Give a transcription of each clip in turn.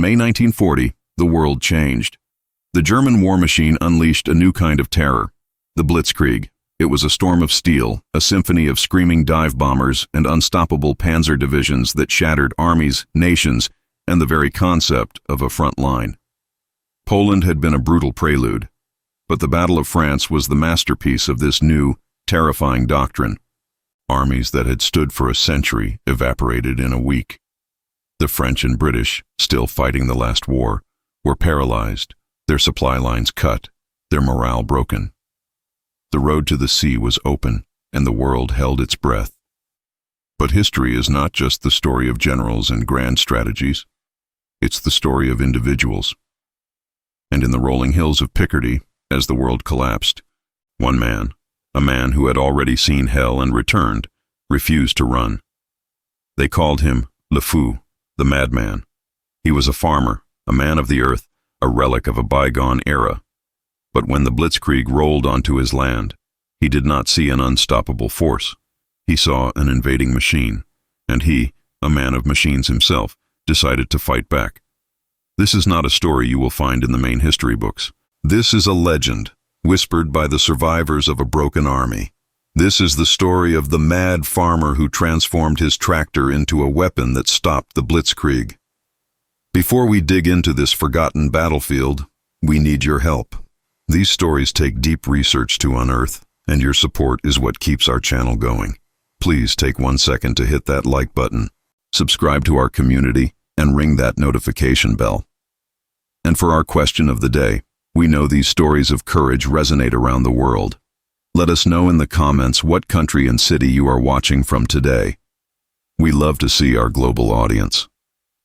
May 1940, the world changed. The German war machine unleashed a new kind of terror, the Blitzkrieg. It was a storm of steel, a symphony of screaming dive bombers and unstoppable panzer divisions that shattered armies, nations, and the very concept of a front line. Poland had been a brutal prelude, but the Battle of France was the masterpiece of this new, terrifying doctrine. Armies that had stood for a century evaporated in a week. The French and British, still fighting the last war, were paralyzed, their supply lines cut, their morale broken. The road to the sea was open, and the world held its breath. But history is not just the story of generals and grand strategies. It's the story of individuals. And in the rolling hills of Picardy, as the world collapsed, one man, a man who had already seen hell and returned, refused to run. They called him Le Fou, the madman. He was a farmer, a man of the earth, a relic of a bygone era. But when the Blitzkrieg rolled onto his land, he did not see an unstoppable force. He saw an invading machine, and he, a man of machines himself, decided to fight back. This is not a story you will find in the main history books. This is a legend, whispered by the survivors of a broken army. This is the story of the mad farmer who transformed his tractor into a weapon that stopped the Blitzkrieg. Before we dig into this forgotten battlefield, we need your help. These stories take deep research to unearth, and your support is what keeps our channel going. Please take 1 second to hit that like button, subscribe to our community, and ring that notification bell. And for our question of the day, we know these stories of courage resonate around the world. Let us know in the comments what country and city you are watching from today. We love to see our global audience.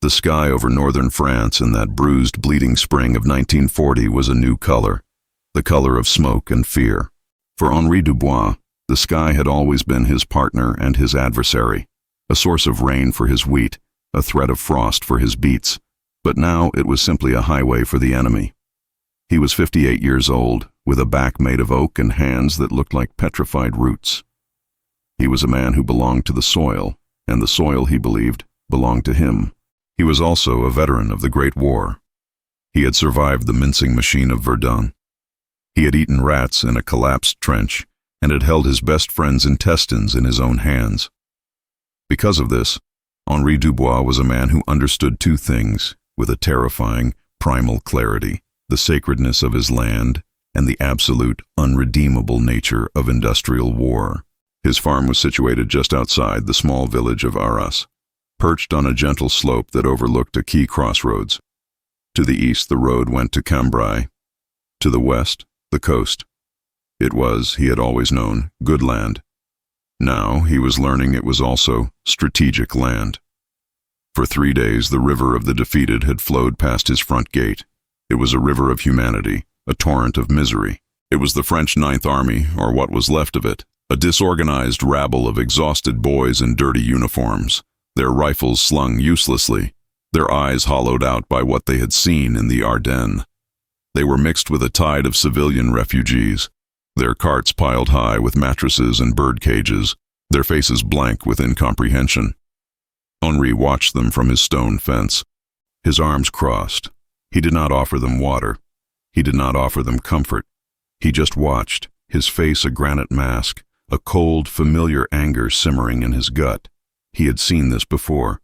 The sky over northern France in that bruised, bleeding spring of 1940 was a new color, the color of smoke and fear. For Henri Dubois, the sky had always been his partner and his adversary, a source of rain for his wheat, a threat of frost for his beets, but now it was simply a highway for the enemy. He was 58 years old, with a back made of oak and hands that looked like petrified roots. He was a man who belonged to the soil, and the soil, he believed, belonged to him. He was also a veteran of the Great War. He had survived the mincing machine of Verdun. He had eaten rats in a collapsed trench and had held his best friend's intestines in his own hands. Because of this, Henri Dubois was a man who understood two things with a terrifying, primal clarity: the sacredness of his land and the absolute, unredeemable nature of industrial war. His farm was situated just outside the small village of Arras, perched on a gentle slope that overlooked a key crossroads. To the east, the road went to Cambrai. To the west, the coast. It was, he had always known, good land. Now he was learning it was also strategic land. For 3 days, the river of the defeated had flowed past his front gate. It was a river of humanity, a torrent of misery. It was the French Ninth Army, or what was left of it, a disorganized rabble of exhausted boys in dirty uniforms, their rifles slung uselessly, their eyes hollowed out by what they had seen in the Ardennes. They were mixed with a tide of civilian refugees, their carts piled high with mattresses and bird cages, their faces blank with incomprehension. Henri watched them from his stone fence, his arms crossed. He did not offer them water. He did not offer them comfort. He just watched, his face a granite mask, a cold, familiar anger simmering in his gut. He had seen this before.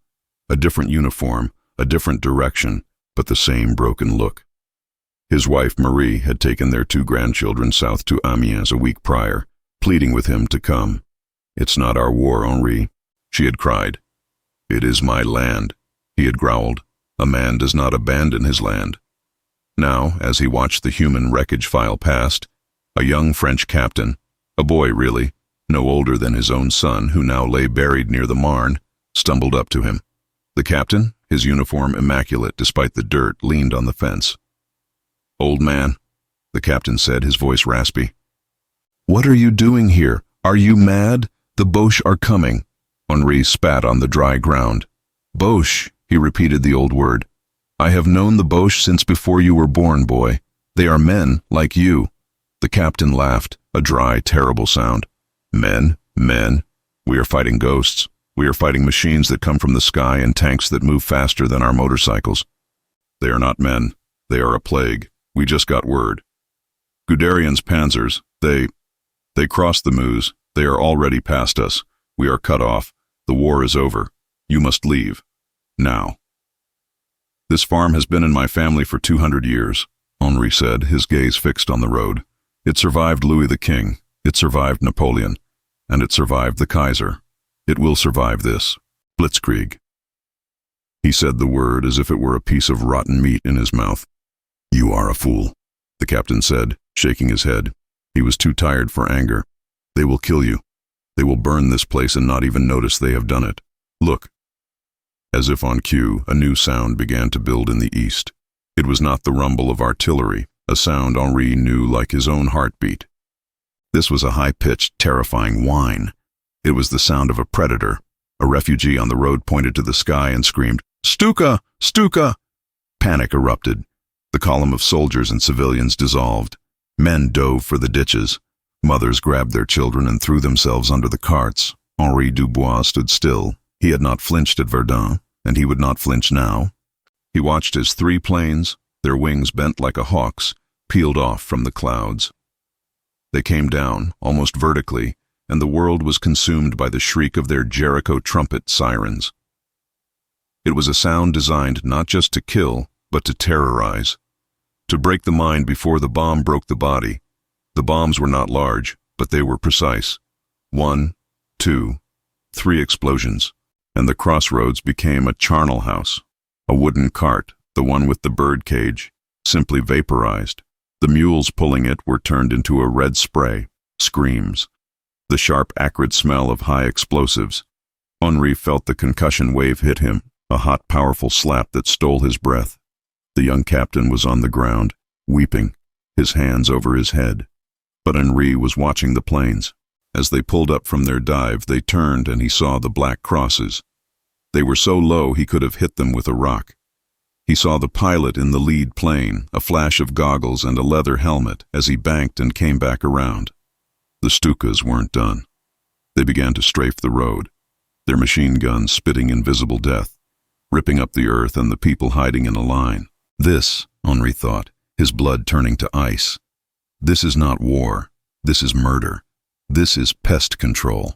A different uniform, a different direction, but the same broken look. His wife, Marie, had taken their 2 grandchildren south to Amiens a week prior, pleading with him to come. "It's not our war, Henri," she had cried. "It is my land," he had growled. "A man does not abandon his land." Now, as he watched the human wreckage file past, a young French captain, a boy really, no older than his own son, who now lay buried near the Marne, stumbled up to him. The captain, his uniform immaculate despite the dirt, leaned on the fence. "Old man," the captain said, his voice raspy. "What are you doing here? Are you mad? The Boches are coming." Henri spat on the dry ground. "Boches," he repeated the old word. "I have known the Boches since before you were born, boy. They are men like you." The captain laughed, a dry, terrible sound. "Men, men. We are fighting ghosts. We are fighting machines that come from the sky and tanks that move faster than our motorcycles." They are not men. They are a plague. We just got word. Guderian's panzers, they crossed the Meuse. They are already past us. We are cut off. The war is over. You must leave. Now. This farm has been in my family for 200 years, Henri said, his gaze fixed on the road. It survived Louis the King. It survived Napoleon. And it survived the Kaiser. It will survive this. Blitzkrieg. He said the word as if it were a piece of rotten meat in his mouth. You are a fool, the captain said, shaking his head. He was too tired for anger. They will kill you. They will burn this place and not even notice they have done it. Look. As if on cue, a new sound began to build in the east. It was not the rumble of artillery, a sound Henri knew like his own heartbeat. This was a high-pitched, terrifying whine. It was the sound of a predator. A refugee on the road pointed to the sky and screamed, "Stuka! Stuka!" Panic erupted. The column of soldiers and civilians dissolved. Men dove for the ditches. Mothers grabbed their children and threw themselves under the carts. Henri Dubois stood still. He had not flinched at Verdun, and he would not flinch now. He watched as 3 planes, their wings bent like a hawk's, peeled off from the clouds. They came down, almost vertically, and the world was consumed by the shriek of their Jericho trumpet sirens. It was a sound designed not just to kill, but to terrorize, to break the mind before the bomb broke the body. The bombs were not large, but they were precise. 1, 2, 3 explosions, and the crossroads became a charnel house. A wooden cart, the one with the bird cage, simply vaporized. The mules pulling it were turned into a red spray. Screams. The sharp, acrid smell of high explosives. Henri felt the concussion wave hit him, a hot, powerful slap that stole his breath. The young captain was on the ground, weeping, his hands over his head. But Henri was watching the planes. As they pulled up from their dive, they turned and he saw the black crosses. They were so low he could have hit them with a rock. He saw the pilot in the lead plane, a flash of goggles and a leather helmet, as he banked and came back around. The Stukas weren't done. They began to strafe the road, their machine guns spitting invisible death, ripping up the earth and the people hiding in a line. This, Henri thought, his blood turning to ice. This is not war. This is murder. This is pest control.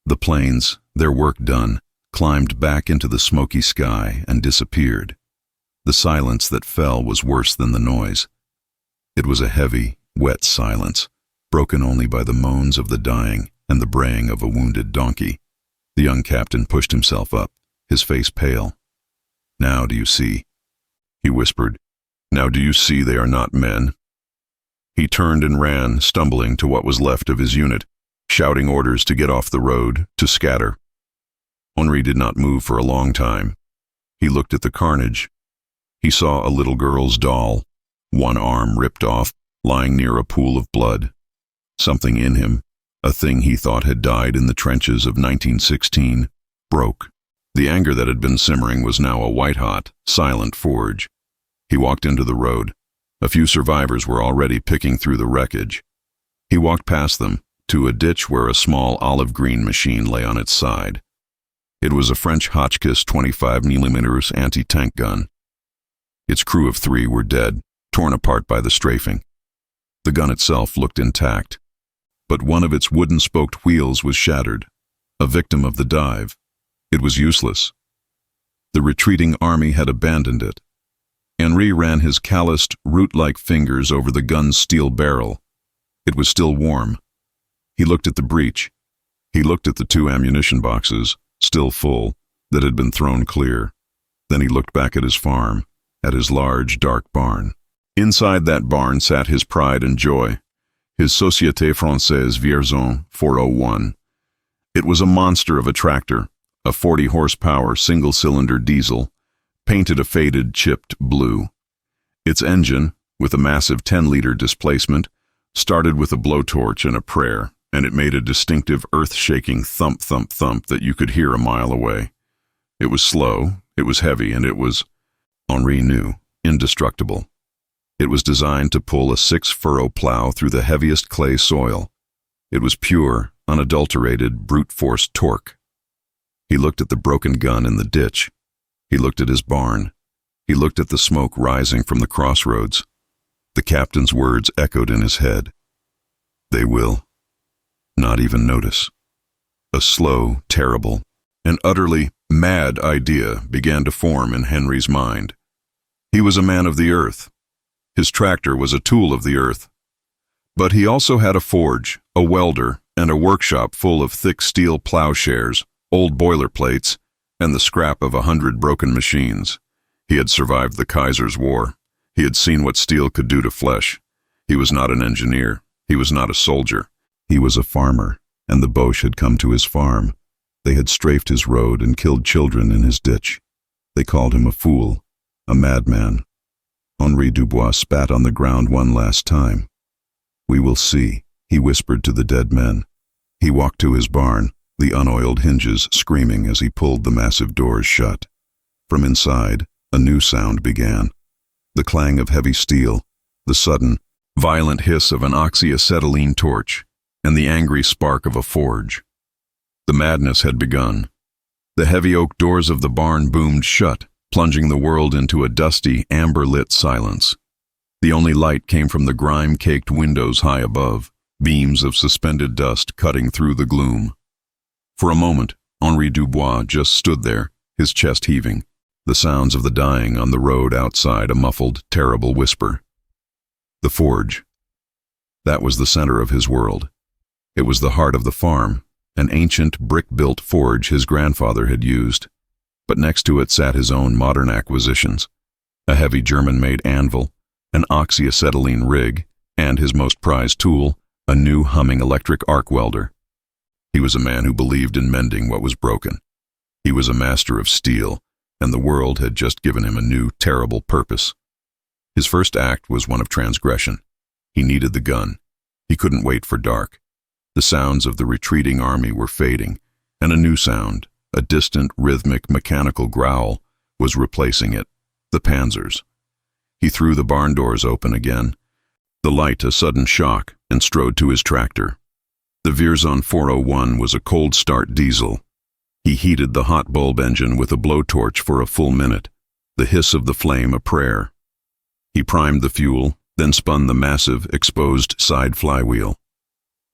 The planes, their work done, climbed back into the smoky sky and disappeared. The silence that fell was worse than the noise. It was a heavy, wet silence, broken only by the moans of the dying and the braying of a wounded donkey. The young captain pushed himself up, his face pale. "Now do you see?" he whispered. "Now do you see they are not men?" He turned and ran, stumbling to what was left of his unit, shouting orders to get off the road, to scatter. Henri did not move for a long time. He looked at the carnage. He saw a little girl's doll, one arm ripped off, lying near a pool of blood. Something in him, a thing he thought had died in the trenches of 1916, broke. The anger that had been simmering was now a white-hot, silent forge. He walked into the road. A few survivors were already picking through the wreckage. He walked past them, to a ditch where a small olive-green machine lay on its side. It was a French Hotchkiss 25mm anti-tank gun. Its crew of 3 were dead, torn apart by the strafing. The gun itself looked intact, but one of its wooden-spoked wheels was shattered, a victim of the dive. It was useless. The retreating army had abandoned it. Henri ran his calloused, root-like fingers over the gun's steel barrel. It was still warm. He looked at the breech. He looked at the 2 ammunition boxes, still full, that had been thrown clear. Then he looked back at his farm, at his large, dark barn. Inside that barn sat his pride and joy, his Société Française Vierzon 401. It was a monster of a tractor, a 40-horsepower single-cylinder diesel, painted a faded, chipped blue. Its engine, with a massive 10-liter displacement, started with a blowtorch and a prayer, and it made a distinctive earth-shaking thump-thump-thump that you could hear a mile away. It was slow, it was heavy, and it was, Henri knew, indestructible. It was designed to pull a 6-furrow plow through the heaviest clay soil. It was pure, unadulterated, brute-force torque. He looked at the broken gun in the ditch. He looked at his barn. He looked at the smoke rising from the crossroads. The captain's words echoed in his head. They will not even notice. A slow, terrible, and utterly mad idea began to form in Henry's mind. He was a man of the earth. His tractor was a tool of the earth. But he also had a forge, a welder, and a workshop full of thick steel plowshares, old boilerplates, and the scrap of 100 broken machines. He had survived the Kaiser's War. He had seen what steel could do to flesh. He was not an engineer. He was not a soldier. He was a farmer, and the Boche had come to his farm. They had strafed his road and killed children in his ditch. They called him a fool, a madman. Henri Dubois spat on the ground one last time. "We will see," he whispered to the dead men. He walked to his barn, the unoiled hinges screaming as he pulled the massive doors shut. From inside, a new sound began. The clang of heavy steel, the sudden, violent hiss of an oxyacetylene torch, and the angry spark of a forge. The madness had begun. The heavy oak doors of the barn boomed shut, plunging the world into a dusty, amber-lit silence. The only light came from the grime-caked windows high above, beams of suspended dust cutting through the gloom. For a moment, Henri Dubois just stood there, his chest heaving, the sounds of the dying on the road outside a muffled, terrible whisper. The forge. That was the center of his world. It was the heart of the farm, an ancient brick-built forge his grandfather had used. But next to it sat his own modern acquisitions, a heavy German-made anvil, an oxyacetylene rig, and his most prized tool, a new humming electric arc welder. He was a man who believed in mending what was broken. He was a master of steel, and the world had just given him a new, terrible purpose. His first act was one of transgression. He needed the gun. He couldn't wait for dark. The sounds of the retreating army were fading, and a new sound, a distant, rhythmic, mechanical growl, was replacing it, the panzers. He threw the barn doors open again, the light a sudden shock, and strode to his tractor. The Vierzon 401 was a cold-start diesel. He heated the hot bulb engine with a blowtorch for a full minute, the hiss of the flame a prayer. He primed the fuel, then spun the massive, exposed side flywheel.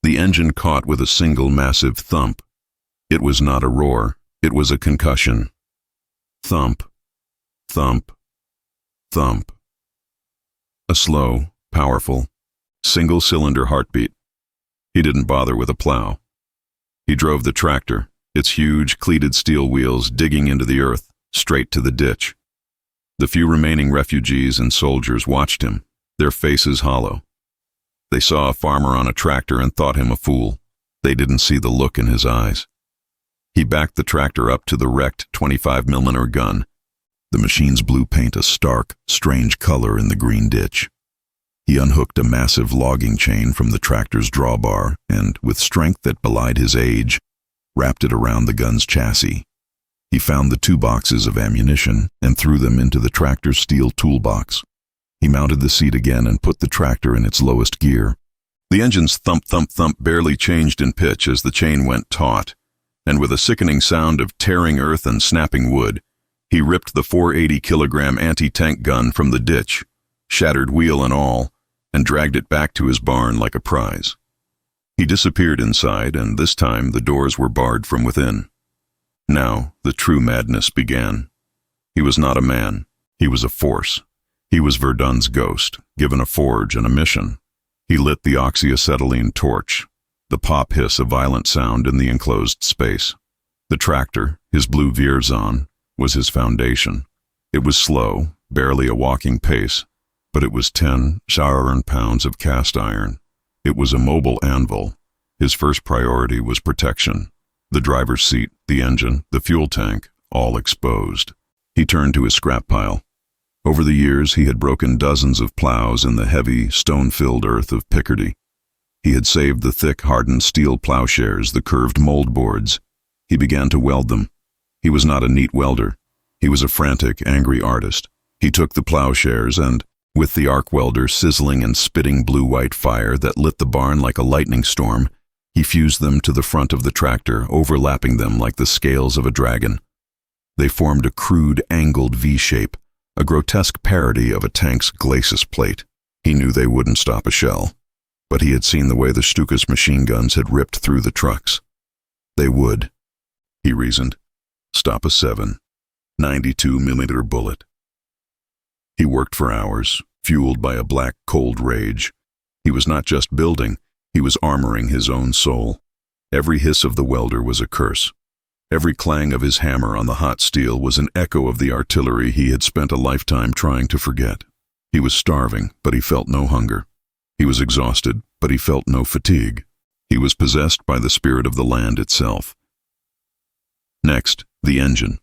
The engine caught with a single massive thump. It was not a roar, it was a concussion. Thump, thump, thump. A slow, powerful, single-cylinder heartbeat. He didn't bother with a plow. He drove the tractor, its huge, cleated steel wheels digging into the earth, straight to the ditch. The few remaining refugees and soldiers watched him, their faces hollow. They saw a farmer on a tractor and thought him a fool. They didn't see the look in his eyes. He backed the tractor up to the wrecked 25mm gun. The machine's blue paint a stark, strange color in the green ditch. He unhooked a massive logging chain from the tractor's drawbar and, with strength that belied his age, wrapped it around the gun's chassis. He found the 2 boxes of ammunition and threw them into the tractor's steel toolbox. He mounted the seat again and put the tractor in its lowest gear. The engine's thump-thump-thump barely changed in pitch as the chain went taut, and with a sickening sound of tearing earth and snapping wood, he ripped the 480-kilogram anti-tank gun from the ditch, shattered wheel and all, and dragged it back to his barn like a prize. He disappeared inside, and this time the doors were barred from within. Now the true madness began. He was not a man. He was a force. He was Verdun's ghost, given a forge and a mission. He lit the oxyacetylene torch, the pop hiss a violent sound in the enclosed space. The tractor, his blue Vierzon, was his foundation. It was slow, barely a walking pace, but it was 10 pounds of cast iron. It was a mobile anvil. His first priority was protection. The driver's seat, the engine, the fuel tank, all exposed. He turned to his scrap pile. Over the years, he had broken dozens of plows in the heavy, stone-filled earth of Picardy. He had saved the thick, hardened steel plowshares, the curved mold boards. He began to weld them. He was not a neat welder. He was a frantic, angry artist. He took the plowshares and, with the arc welder sizzling and spitting blue-white fire that lit the barn like a lightning storm, he fused them to the front of the tractor, overlapping them like the scales of a dragon. They formed a crude, angled V-shape, a grotesque parody of a tank's glacis plate. He knew they wouldn't stop a shell, but he had seen the way the Stuka's machine guns had ripped through the trucks. They would, he reasoned, stop a 7.92mm bullet. He worked for hours, fueled by a black, cold rage. He was not just building, he was armoring his own soul. Every hiss of the welder was a curse. Every clang of his hammer on the hot steel was an echo of the artillery he had spent a lifetime trying to forget. He was starving, but he felt no hunger. He was exhausted, but he felt no fatigue. He was possessed by the spirit of the land itself. Next, the engine.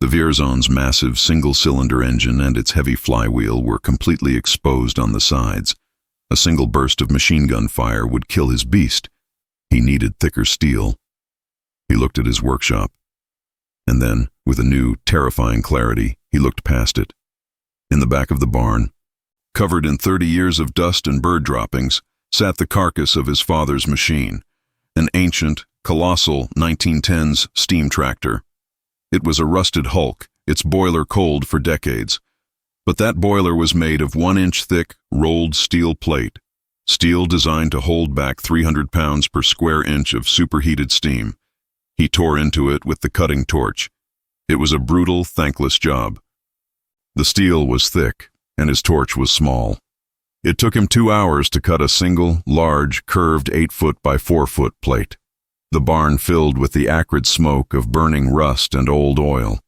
The Vierzon's massive single-cylinder engine and its heavy flywheel were completely exposed on the sides. A single burst of machine gun fire would kill his beast. He needed thicker steel. He looked at his workshop. And then, with a new, terrifying clarity, he looked past it. In the back of the barn, covered in 30 years of dust and bird droppings, sat the carcass of his father's machine, an ancient, colossal 1910s steam tractor. It was a rusted hulk, its boiler cold for decades. But that boiler was made of 1-inch thick, rolled steel plate, steel designed to hold back 300 pounds per square inch of superheated steam. He tore into it with the cutting torch. It was a brutal, thankless job. The steel was thick, and his torch was small. It took him 2 hours to cut a single, large, curved 8-foot by 4-foot plate. The barn filled with the acrid smoke of burning rust and old oil.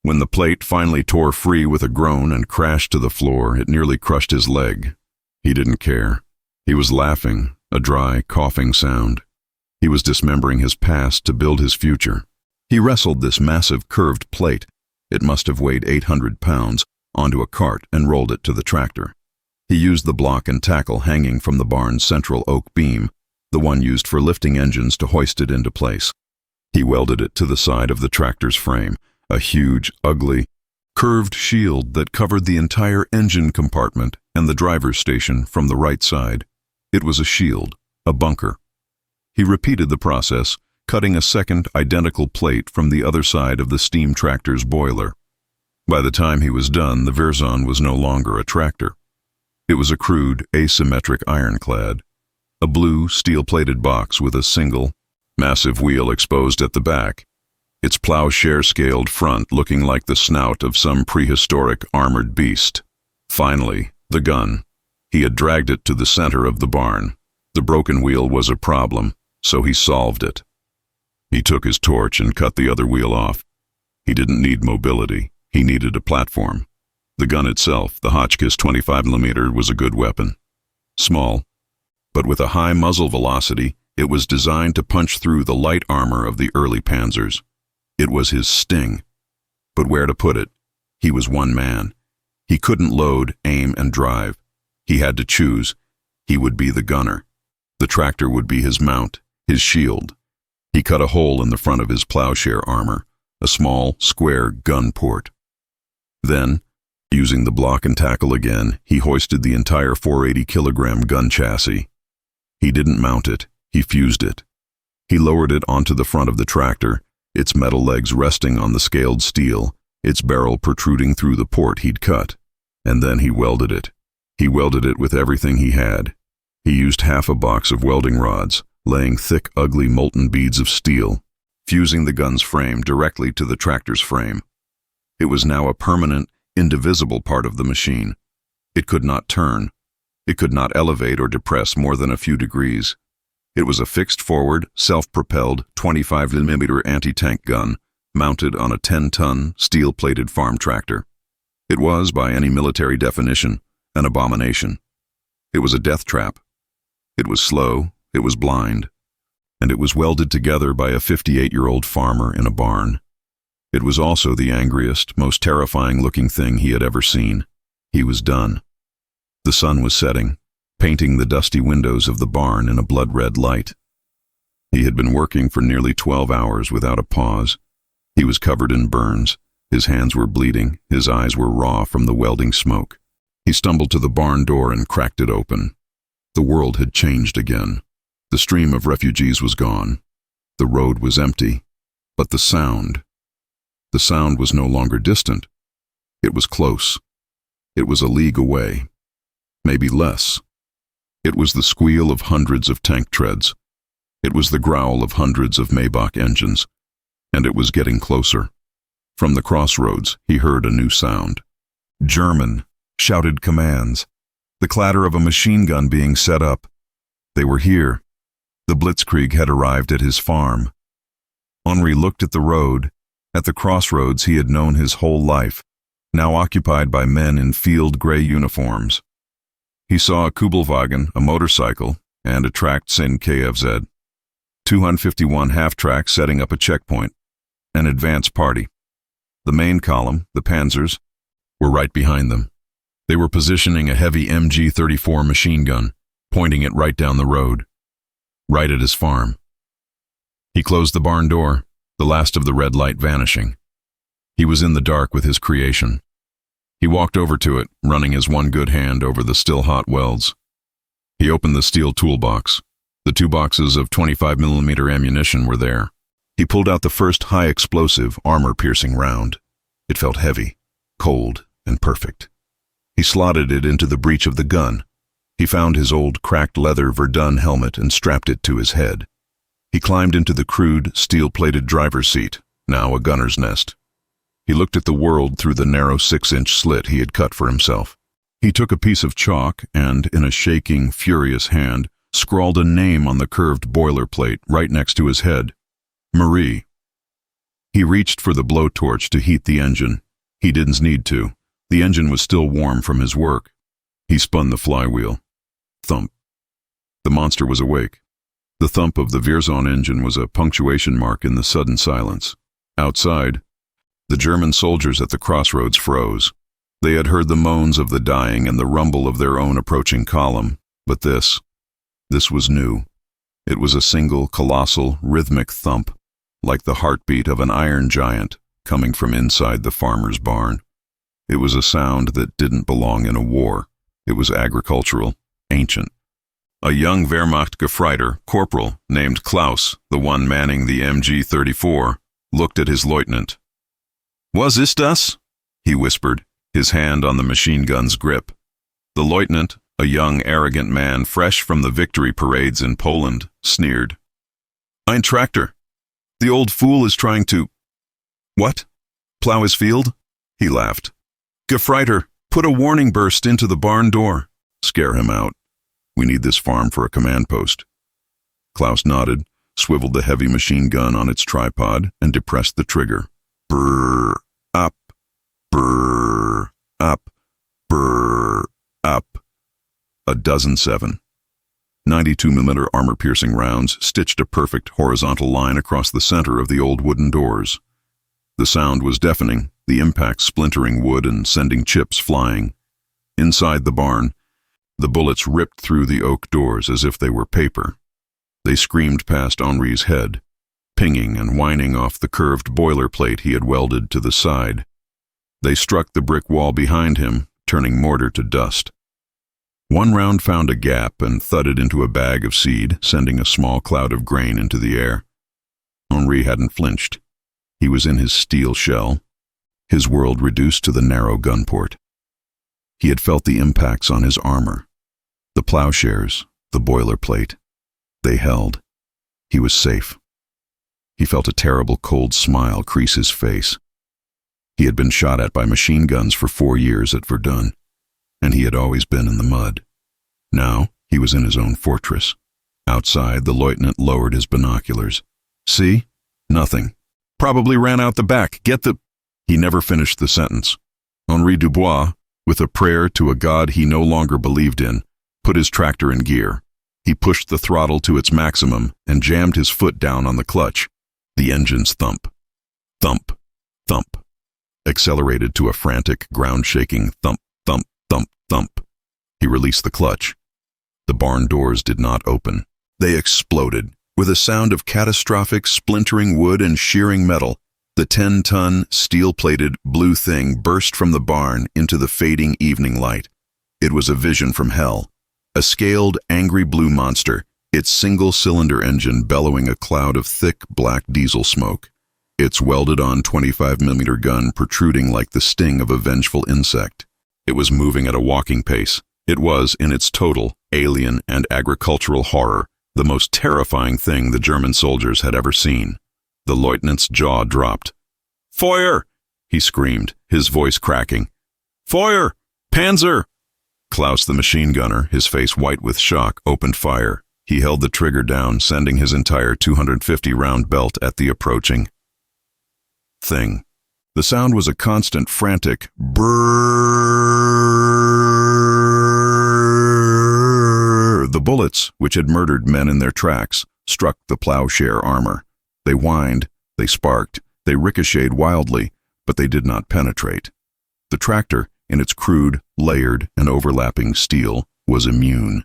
When the plate finally tore free with a groan and crashed to the floor, it nearly crushed his leg. He didn't care. He was laughing, a dry, coughing sound. He was dismembering his past to build his future. He wrestled this massive curved plate, it must have weighed 800 pounds, onto a cart and rolled it to the tractor. He used the block and tackle hanging from the barn's central oak beam, the one used for lifting engines, to hoist it into place. He welded it to the side of the tractor's frame, a huge, ugly, curved shield that covered the entire engine compartment and the driver's station from the right side. It was a shield, a bunker. He repeated the process, cutting a second identical plate from the other side of the steam tractor's boiler. By the time he was done, the Vierzon was no longer a tractor. It was a crude, asymmetric ironclad, a blue, steel-plated box with a single, massive wheel exposed at the back, its plowshare-scaled front looking like the snout of some prehistoric armored beast. Finally, the gun. He had dragged it to the center of the barn. The broken wheel was a problem, so he solved it. He took his torch and cut the other wheel off. He didn't need mobility. He needed a platform. The gun itself, the Hotchkiss 25mm, was a good weapon. Small, but with a high muzzle velocity, it was designed to punch through the light armor of the early Panzers. It was his sting. But where to put it? He was one man. He couldn't load, aim, and drive. He had to choose. He would be the gunner. The tractor would be his mount, his shield. He cut a hole in the front of his plowshare armor, a small, square gun port. Then, using the block and tackle again, he hoisted the entire 480-kilogram gun chassis. He didn't mount it, he fused it. He lowered it onto the front of the tractor, its metal legs resting on the scaled steel, its barrel protruding through the port he'd cut. And then he welded it. He welded it with everything he had. He used half a box of welding rods, laying thick, ugly, molten beads of steel, fusing the gun's frame directly to the tractor's frame. It was now a permanent, indivisible part of the machine. It could not turn. It could not elevate or depress more than a few degrees. It was a fixed forward, self-propelled 25mm anti-tank gun mounted on a 10-ton, steel-plated farm tractor. It was, by any military definition, an abomination. It was a death trap. It was slow, it was blind, and it was welded together by a 58-year-old farmer in a barn. It was also the angriest, most terrifying-looking thing he had ever seen. He was done. The sun was setting, painting the dusty windows of the barn in a blood-red light. He had been working for nearly 12 hours without a pause. He was covered in burns. His hands were bleeding. His eyes were raw from the welding smoke. He stumbled to the barn door and cracked it open. The world had changed again. The stream of refugees was gone. The road was empty. But the sound was no longer distant. It was close. It was a league away, maybe less. It was the squeal of hundreds of tank treads. It was the growl of hundreds of Maybach engines. And it was getting closer. From the crossroads, he heard a new sound. German, shouted commands. The clatter of a machine gun being set up. They were here. The Blitzkrieg had arrived at his farm. Henri looked at the road, at the crossroads he had known his whole life, now occupied by men in field gray uniforms. He saw a Kubelwagen, a motorcycle, and a tracked Sin KFZ. 251 half-track setting up a checkpoint, an advance party. The main column, the Panzers, were right behind them. They were positioning a heavy MG-34 machine gun, pointing it right down the road, right at his farm. He closed the barn door, the last of the red light vanishing. He was in the dark with his creation. He walked over to it, running his one good hand over the still-hot welds. He opened the steel toolbox. The 2 boxes of 25mm ammunition were there. He pulled out the first high-explosive, armor-piercing round. It felt heavy, cold, and perfect. He slotted it into the breech of the gun. He found his old cracked leather Verdun helmet and strapped it to his head. He climbed into the crude, steel-plated driver's seat, now a gunner's nest. He looked at the world through the narrow 6-inch slit he had cut for himself. He took a piece of chalk and, in a shaking, furious hand, scrawled a name on the curved boilerplate right next to his head. Marie. He reached for the blowtorch to heat the engine. He didn't need to. The engine was still warm from his work. He spun the flywheel. Thump. The monster was awake. The thump of the Vierzon engine was a punctuation mark in the sudden silence. Outside, the German soldiers at the crossroads froze. They had heard the moans of the dying and the rumble of their own approaching column, but this was new. It was a single, colossal, rhythmic thump, like the heartbeat of an iron giant coming from inside the farmer's barn. It was a sound that didn't belong in a war. It was agricultural, ancient. A young Wehrmacht Gefreiter, corporal, named Klaus, the one manning the MG-34, looked at his lieutenant. "Was ist das?" he whispered, his hand on the machine gun's grip. The lieutenant, a young, arrogant man fresh from the victory parades in Poland, sneered. "Ein Tractor. The old fool is trying to—" "What? Plow his field?" He laughed. "Gefreiter, put a warning burst into the barn door. Scare him out. We need this farm for a command post." Klaus nodded, swiveled the heavy machine gun on its tripod, and depressed the trigger. Brrr, up, brrr, up, brrr, up. A dozen 7. 92mm armor-piercing rounds stitched a perfect horizontal line across the center of the old wooden doors. The sound was deafening, the impact splintering wood and sending chips flying. Inside the barn, the bullets ripped through the oak doors as if they were paper. They screamed past Henri's head, pinging and whining off the curved boilerplate he had welded to the side. They struck the brick wall behind him, turning mortar to dust. One round found a gap and thudded into a bag of seed, sending a small cloud of grain into the air. Henri hadn't flinched. He was in his steel shell, his world reduced to the narrow gunport. He had felt the impacts on his armor, the plowshares, the boilerplate. They held. He was safe. He felt a terrible cold smile crease his face. He had been shot at by machine guns for 4 years at Verdun, and he had always been in the mud. Now he was in his own fortress. Outside, the lieutenant lowered his binoculars. "See? Nothing. Probably ran out the back. Get the—" He never finished the sentence. Henri Dubois, with a prayer to a god he no longer believed in, put his tractor in gear. He pushed the throttle to its maximum and jammed his foot down on the clutch. The engine's thump, thump, thump, accelerated to a frantic, ground-shaking thump, thump, thump, thump. He released the clutch. The barn doors did not open. They exploded. With a sound of catastrophic, splintering wood and shearing metal, the 10-ton, steel-plated, blue thing burst from the barn into the fading evening light. It was a vision from hell. A scaled, angry blue monster, its single-cylinder engine bellowing a cloud of thick, black diesel smoke. Its welded-on 25mm gun protruding like the sting of a vengeful insect. It was moving at a walking pace. It was, in its total, alien and agricultural horror, the most terrifying thing the German soldiers had ever seen. The lieutenant's jaw dropped. "Feuer!" he screamed, his voice cracking. "Feuer! Panzer!" Klaus, the machine gunner, his face white with shock, opened fire. He held the trigger down, sending his entire 250-round belt at the approaching thing. The sound was a constant, frantic brrrr. The bullets, which had murdered men in their tracks, struck the plowshare armor. They whined, they sparked, they ricocheted wildly, but they did not penetrate. The tractor, in its crude, layered, and overlapping steel, was immune.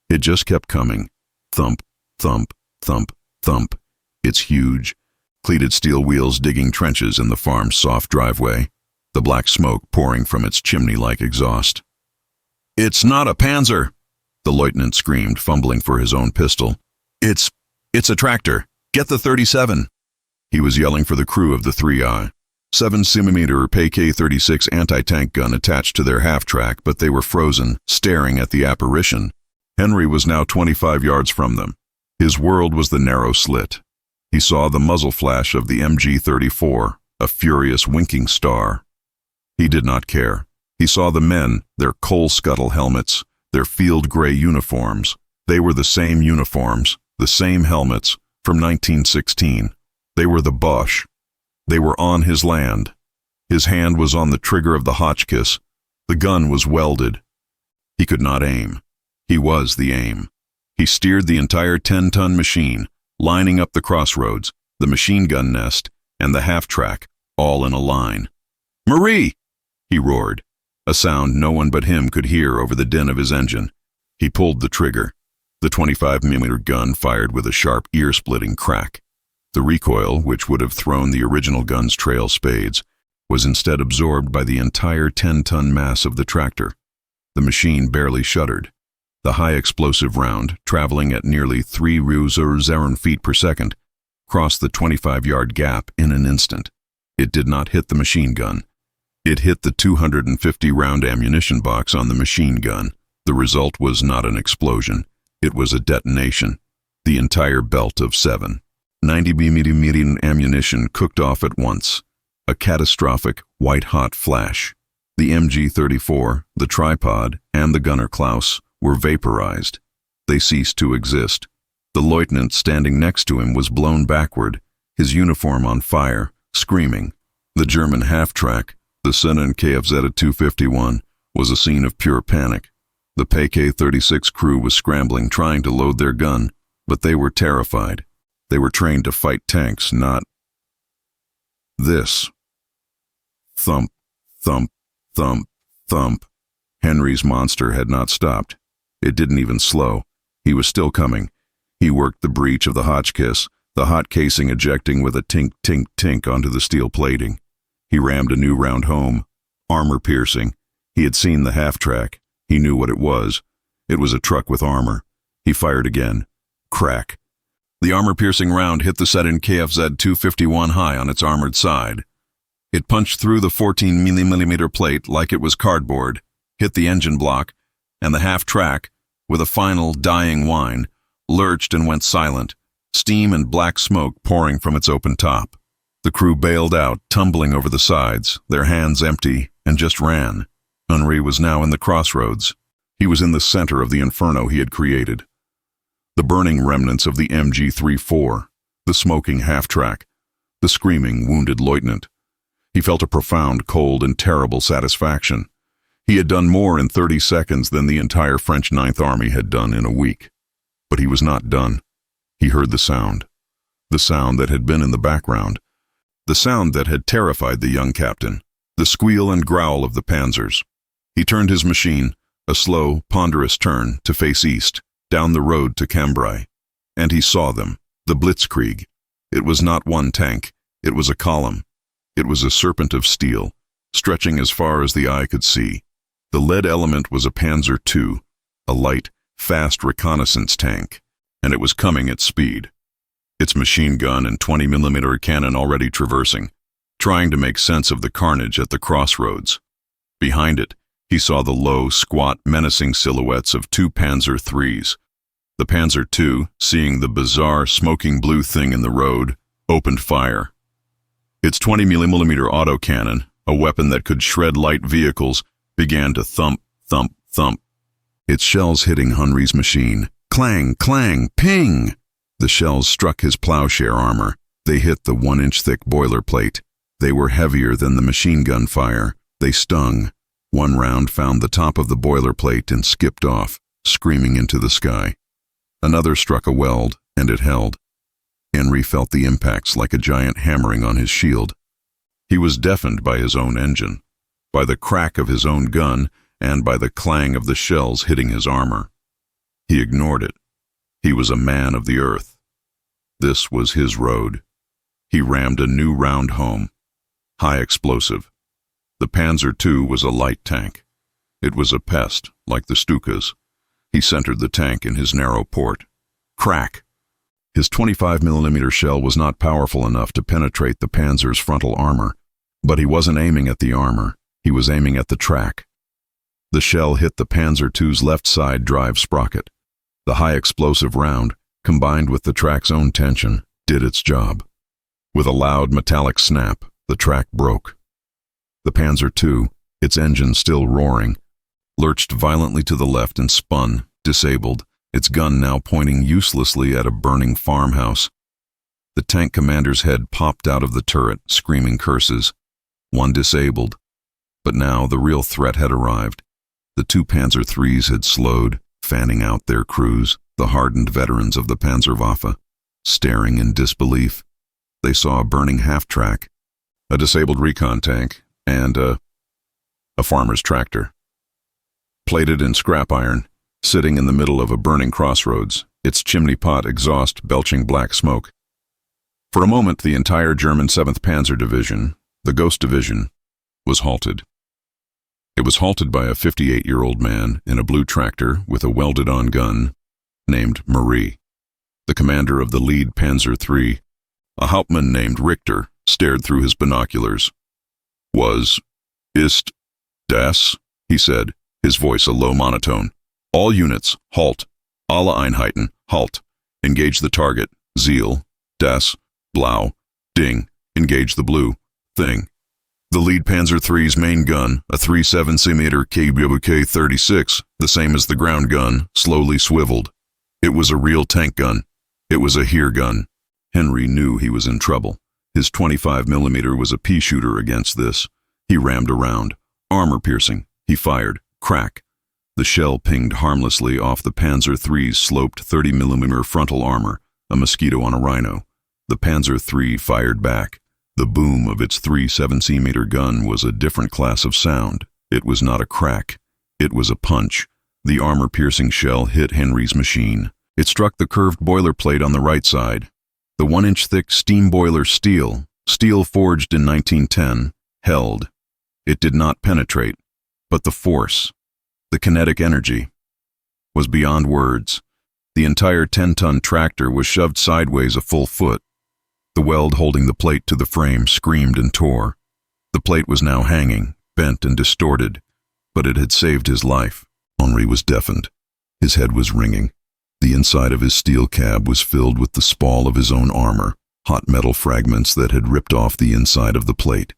It just kept coming. Thump, thump, thump, thump. Its huge, cleated steel wheels digging trenches in the farm's soft driveway, the black smoke pouring from its chimney-like exhaust. "It's not a Panzer!" the lieutenant screamed, fumbling for his own pistol. It's a tractor. Get the 37. He was yelling for the crew of the 3i. 7mm PK-36 anti-tank gun attached to their half-track, but they were frozen, staring at the apparition. Henry was now 25 yards from them. His world was the narrow slit. He saw the muzzle flash of the MG-34, a furious winking star. He did not care. He saw the men, their coal scuttle helmets, their field gray uniforms. They were the same uniforms, the same helmets, from 1916. They were the Boche. They were on his land. His hand was on the trigger of the Hotchkiss. The gun was welded. He could not aim. He was the aim. He steered the entire 10-ton machine, lining up the crossroads, the machine gun nest, and the half-track, all in a line. "Marie!" he roared, a sound no one but him could hear over the din of his engine. He pulled the trigger. The 25mm gun fired with a sharp, ear-splitting crack. The recoil, which would have thrown the original gun's trail spades, was instead absorbed by the entire 10-ton mass of the tractor. The machine barely shuddered. The high-explosive round, traveling at nearly 3,000 feet per second, crossed the 25-yard gap in an instant. It did not hit the machine gun. It hit the 250-round ammunition box on the machine gun. The result was not an explosion. It was a detonation. The entire belt of 7.90mm ammunition cooked off at once. A catastrophic, white-hot flash. The MG-34, the tripod, and the gunner Klaus were vaporized. They ceased to exist. The lieutenant standing next to him was blown backward, his uniform on fire, screaming. The German half-track, the Senna KFZ at 251, was a scene of pure panic. The PK-36 crew was scrambling, trying to load their gun, but they were terrified. They were trained to fight tanks, not this. Thump, thump, thump, thump. Henry's monster had not stopped. It didn't even slow. He was still coming. He worked the breech of the Hotchkiss, the hot casing ejecting with a tink, tink, tink onto the steel plating. He rammed a new round home, armor-piercing. He had seen the half-track. He knew what it was. It was a truck with armor. He fired again. Crack. The armor-piercing round hit the Sedan KFZ 251 high on its armored side. It punched through the 14mm plate like it was cardboard, hit the engine block, and the half-track, with a final dying whine, lurched and went silent, steam and black smoke pouring from its open top. The crew bailed out, tumbling over the sides, their hands empty, and just ran. Henry was now in the crossroads. He was in the center of the inferno he had created. The burning remnants of the MG-34, the smoking half-track, the screaming, wounded lieutenant. He felt a profound, cold, and terrible satisfaction. He had done more in 30 seconds than the entire French Ninth Army had done in a week. But he was not done. He heard the sound that had been in the background, the sound that had terrified the young captain, the squeal and growl of the panzers. He turned his machine, a slow, ponderous turn, to face east, down the road to Cambrai. And he saw them, the Blitzkrieg. It was not one tank, it was a column. It was a serpent of steel, stretching as far as the eye could see. The lead element was a Panzer II, a light, fast reconnaissance tank, and it was coming at speed. Its machine gun and 20mm cannon already traversing, trying to make sense of the carnage at the crossroads. Behind it, He saw the low, squat, menacing silhouettes of two Panzer IIIs. The Panzer II, seeing the bizarre, smoking blue thing in the road, opened fire. Its 20mm autocannon, a weapon that could shred light vehicles, began to thump, thump, thump. Its shells hitting Henry's machine. Clang, clang, ping! The shells struck his plowshare armor. They hit the 1-inch thick boilerplate. They were heavier than the machine gun fire. They stung. One round found the top of the boilerplate and skipped off, screaming into the sky. Another struck a weld, and it held. Henry felt the impacts like a giant hammering on his shield. He was deafened by his own engine, by the crack of his own gun, and by the clang of the shells hitting his armor. He ignored it. He was a man of the earth. This was his road. He rammed a new round home. High explosive. The Panzer II was a light tank. It was a pest, like the Stukas. He centered the tank in his narrow port. Crack! His 25mm shell was not powerful enough to penetrate the Panzer's frontal armor, but he wasn't aiming at the armor. He was aiming at the track. The shell hit the Panzer II's left side drive sprocket. The high explosive round, combined with the track's own tension, did its job. With a loud metallic snap, the track broke. The Panzer II, its engine still roaring, lurched violently to the left and spun, disabled, its gun now pointing uselessly at a burning farmhouse. The tank commander's head popped out of the turret, screaming curses. One disabled. But now the real threat had arrived. The two Panzer IIIs had slowed, fanning out their crews, the hardened veterans of the Panzerwaffe. Staring in disbelief, they saw a burning half-track, a disabled recon tank, and a farmer's tractor. Plated in scrap iron, sitting in the middle of a burning crossroads, its chimney pot exhaust belching black smoke. For a moment, the entire German 7th Panzer Division, the Ghost Division, was halted. It was halted by a 58-year-old man in a blue tractor with a welded-on gun named Marie. The commander of the lead Panzer III, a Hauptmann named Richter, stared through his binoculars. Ist das? He said, his voice a low monotone. All units, halt. Alle Einheiten, halt. Engage the target, Ziel, das, blau, ding. Engage the blue, thing. The lead Panzer III's main gun, a 3.7cm KWK-36, the same as the ground gun, slowly swiveled. It was a real tank gun. It was a Heer gun. Henry knew he was in trouble. His 25mm was a pea shooter against this. He rammed around. Armor piercing. He fired. Crack. The shell pinged harmlessly off the Panzer III's sloped 30mm frontal armor, a mosquito on a rhino. The Panzer III fired back. The boom of its 3.7cm gun was a different class of sound. It was not a crack. It was a punch. The armor-piercing shell hit Henry's machine. It struck the curved boilerplate on the right side. The 1-inch thick steam boiler steel forged in 1910, held. It did not penetrate, but the force, the kinetic energy, was beyond words. The entire 10-ton tractor was shoved sideways a full foot. The weld holding the plate to the frame screamed and tore. The plate was now hanging, bent and distorted, but it had saved his life. Henri was deafened. His head was ringing. The inside of his steel cab was filled with the spall of his own armor, hot metal fragments that had ripped off the inside of the plate.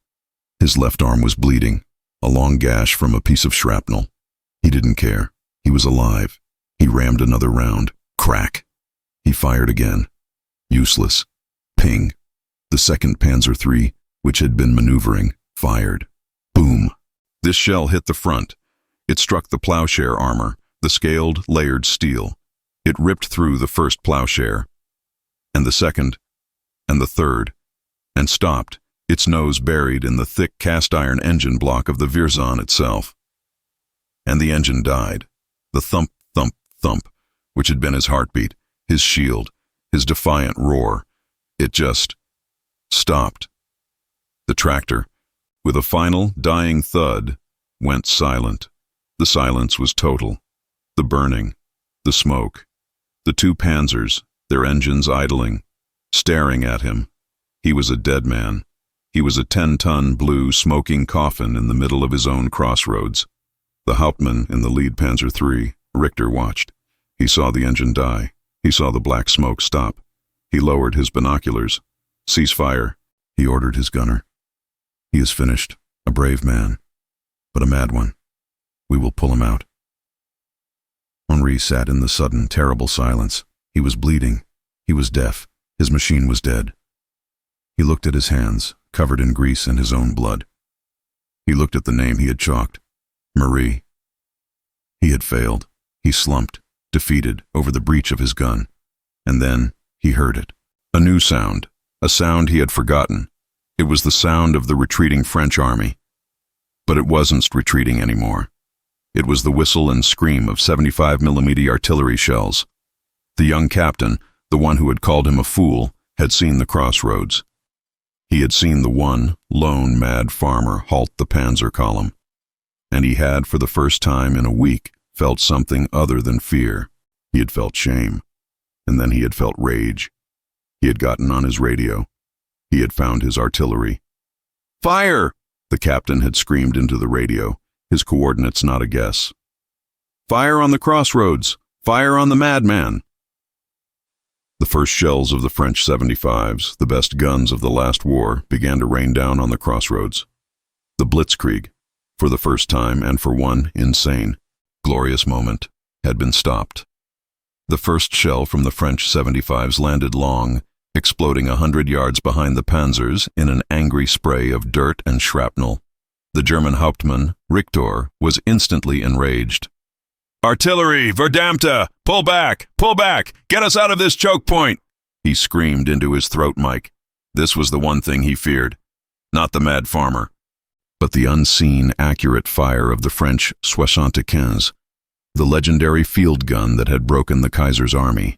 His left arm was bleeding, a long gash from a piece of shrapnel. He didn't care. He was alive. He rammed another round. Crack. He fired again. Useless. Ping. The 2nd Panzer III, which had been maneuvering, fired. Boom. This shell hit the front. It struck the plowshare armor, the scaled, layered steel. It ripped through the first plowshare, and the second, and the third, and stopped, its nose buried in the thick cast-iron engine block of the Vierzon itself. And the engine died. The thump, thump, thump, which had been his heartbeat, his shield, his defiant roar. It just stopped. The tractor, with a final, dying thud, went silent. The silence was total. The burning, the smoke, the two Panzers, their engines idling, staring at him. He was a dead man. He was a 10-ton blue smoking coffin in the middle of his own crossroads. The Hauptmann in the lead Panzer III, Richter, watched. He saw the engine die. He saw the black smoke stop. He lowered his binoculars. "Cease fire," he ordered his gunner. "He is finished, a brave man, but a mad one. We will pull him out." Henri sat in the sudden, terrible silence. He was bleeding. He was deaf. His machine was dead. He looked at his hands, covered in grease and his own blood. He looked at the name he had chalked, Marie. He had failed. He slumped, defeated, over the breech of his gun. And then he heard it. A new sound, a sound he had forgotten. It was the sound of the retreating French army. But it wasn't retreating anymore. It was the whistle and scream of 75mm artillery shells. The young captain, the one who had called him a fool, had seen the crossroads. He had seen the one lone mad farmer halt the panzer column. And he had, for the first time in a week, felt something other than fear. He had felt shame. And then he had felt rage. He had gotten on his radio. He had found his artillery. "Fire!" the captain had screamed into the radio, his coordinates not a guess. "Fire on the crossroads! Fire on the madman!" The first shells of the French 75s, the best guns of the last war, began to rain down on the crossroads. The Blitzkrieg, for the first time and for one insane, glorious moment, had been stopped. The first shell from the French 75s landed long, exploding 100 yards behind the panzers in an angry spray of dirt and shrapnel. The German Hauptmann, Richter, was instantly enraged. "Artillery, verdammte! Pull back! Pull back! Get us out of this choke point!" he screamed into his throat mic. This was the one thing he feared. Not the mad farmer, but the unseen, accurate fire of the French 75, the legendary field gun that had broken the Kaiser's army.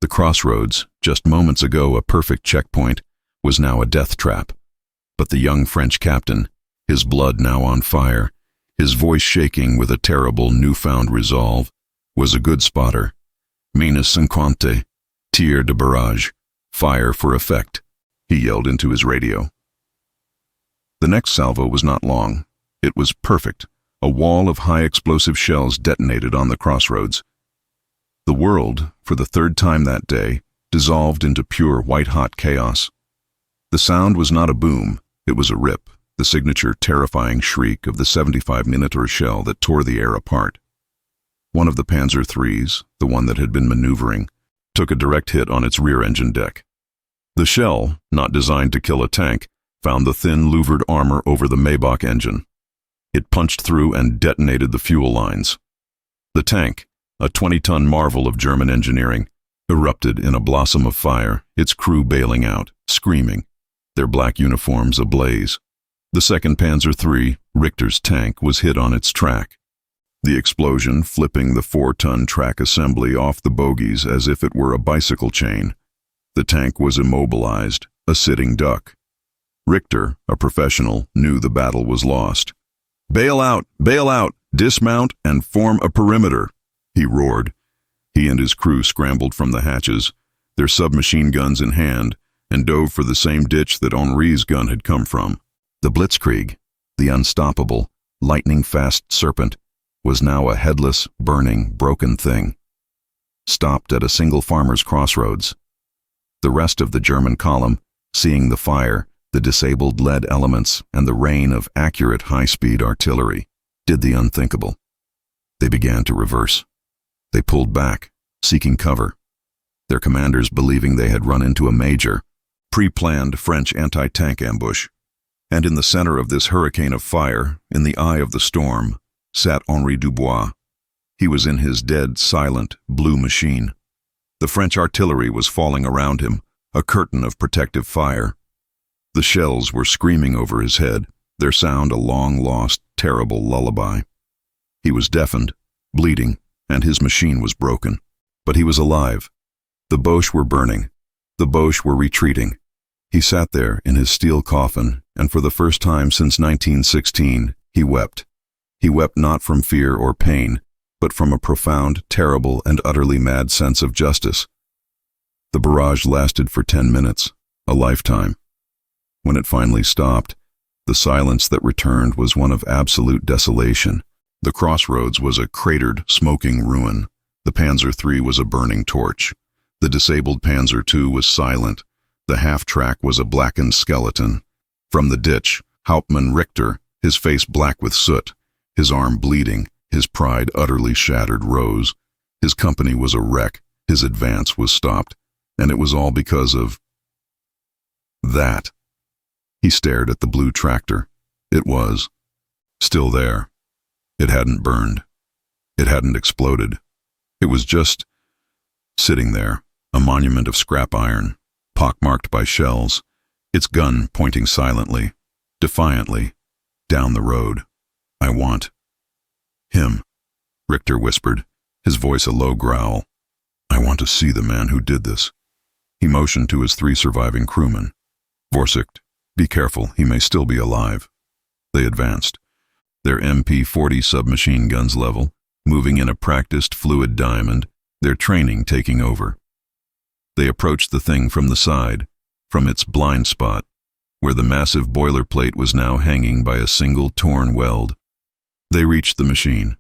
The crossroads, just moments ago a perfect checkpoint, was now a death trap. But the young French captain, his blood now on fire, his voice shaking with a terrible newfound resolve, was a good spotter. Minus 50, tir de barrage, fire for effect, he yelled into his radio. The next salvo was not long. It was perfect. A wall of high explosive shells detonated on the crossroads. The world, for the third time that day, dissolved into pure white-hot chaos. The sound was not a boom, it was a rip, the signature terrifying shriek of the 75mm shell that tore the air apart. One of the Panzer IIIs, the one that had been maneuvering, took a direct hit on its rear engine deck. The shell, not designed to kill a tank, found the thin louvered armor over the Maybach engine. It punched through and detonated the fuel lines. The tank, a 20-ton marvel of German engineering, erupted in a blossom of fire, its crew bailing out, screaming, their black uniforms ablaze. The 2nd Panzer III, Richter's tank, was hit on its track. The explosion flipping the 4-ton track assembly off the bogies as if it were a bicycle chain. The tank was immobilized, a sitting duck. Richter, a professional, knew the battle was lost. Bail out, dismount, and form a perimeter," he roared. He and his crew scrambled from the hatches, their submachine guns in hand, and dove for the same ditch that Henri's gun had come from. The Blitzkrieg, the unstoppable, lightning-fast serpent, was now a headless, burning, broken thing. Stopped at a single farmer's crossroads. The rest of the German column, seeing the fire, the disabled lead elements, and the rain of accurate high-speed artillery, did the unthinkable. They began to reverse. They pulled back, seeking cover, their commanders believing they had run into a major, pre-planned French anti-tank ambush. And in the center of this hurricane of fire, in the eye of the storm, sat Henri Dubois. He was in his dead, silent, blue machine. The French artillery was falling around him, a curtain of protective fire. The shells were screaming over his head, their sound a long-lost, terrible lullaby. He was deafened, bleeding, and his machine was broken. But he was alive. The Boches were burning. The Boches were retreating. He sat there in his steel coffin, and for the first time since 1916, he wept. He wept not from fear or pain, but from a profound, terrible, and utterly mad sense of justice. The barrage lasted for 10 minutes, a lifetime. When it finally stopped, the silence that returned was one of absolute desolation, The crossroads was a cratered, smoking ruin. The Panzer III was a burning torch. The disabled Panzer II was silent. The half-track was a blackened skeleton. From the ditch, Hauptmann Richter, his face black with soot, his arm bleeding, his pride utterly shattered, rose. His company was a wreck. His advance was stopped. And it was all because of that. He stared at the blue tractor. It was still there. It hadn't burned. It hadn't exploded. It was just sitting there, a monument of scrap iron, pockmarked by shells, its gun pointing silently, defiantly, down the road. I want him, Richter whispered, his voice a low growl. I want to see the man who did this. He motioned to his 3 surviving crewmen. Vorsicht, be careful, he may still be alive. They advanced, their MP-40 submachine guns level, moving in a practiced fluid diamond, their training taking over. They approached the thing from the side, from its blind spot, where the massive boilerplate was now hanging by a single torn weld. They reached the machine.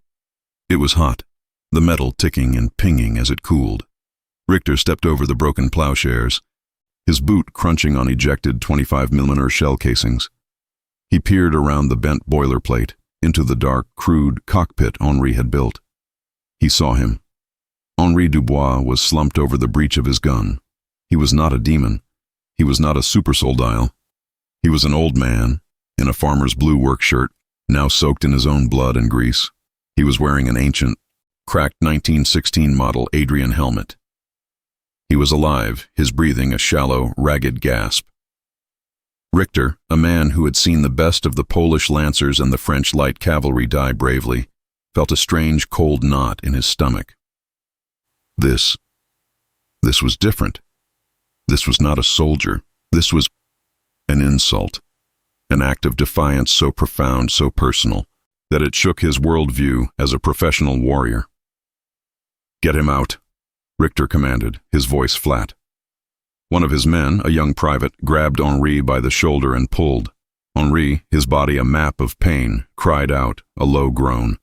It was hot, the metal ticking and pinging as it cooled. Richter stepped over the broken plowshares, his boot crunching on ejected 25mm shell casings. He peered around the bent boilerplate, into the dark, crude cockpit Henri had built. He saw him. Henri Dubois was slumped over the breech of his gun. He was not a demon. He was not a super-soldile. He was an old man, in a farmer's blue work shirt, now soaked in his own blood and grease. He was wearing an ancient, cracked 1916 model Adrian helmet. He was alive, his breathing a shallow, ragged gasp. Richter, a man who had seen the best of the Polish lancers and the French light cavalry die bravely, felt a strange cold knot in his stomach. This was different. This was not a soldier. This was an insult, an act of defiance so profound, so personal, that it shook his worldview as a professional warrior. Get him out, Richter commanded, his voice flat. One of his men, a young private, grabbed Henri by the shoulder and pulled. Henri, his body a map of pain, cried out, a low groan.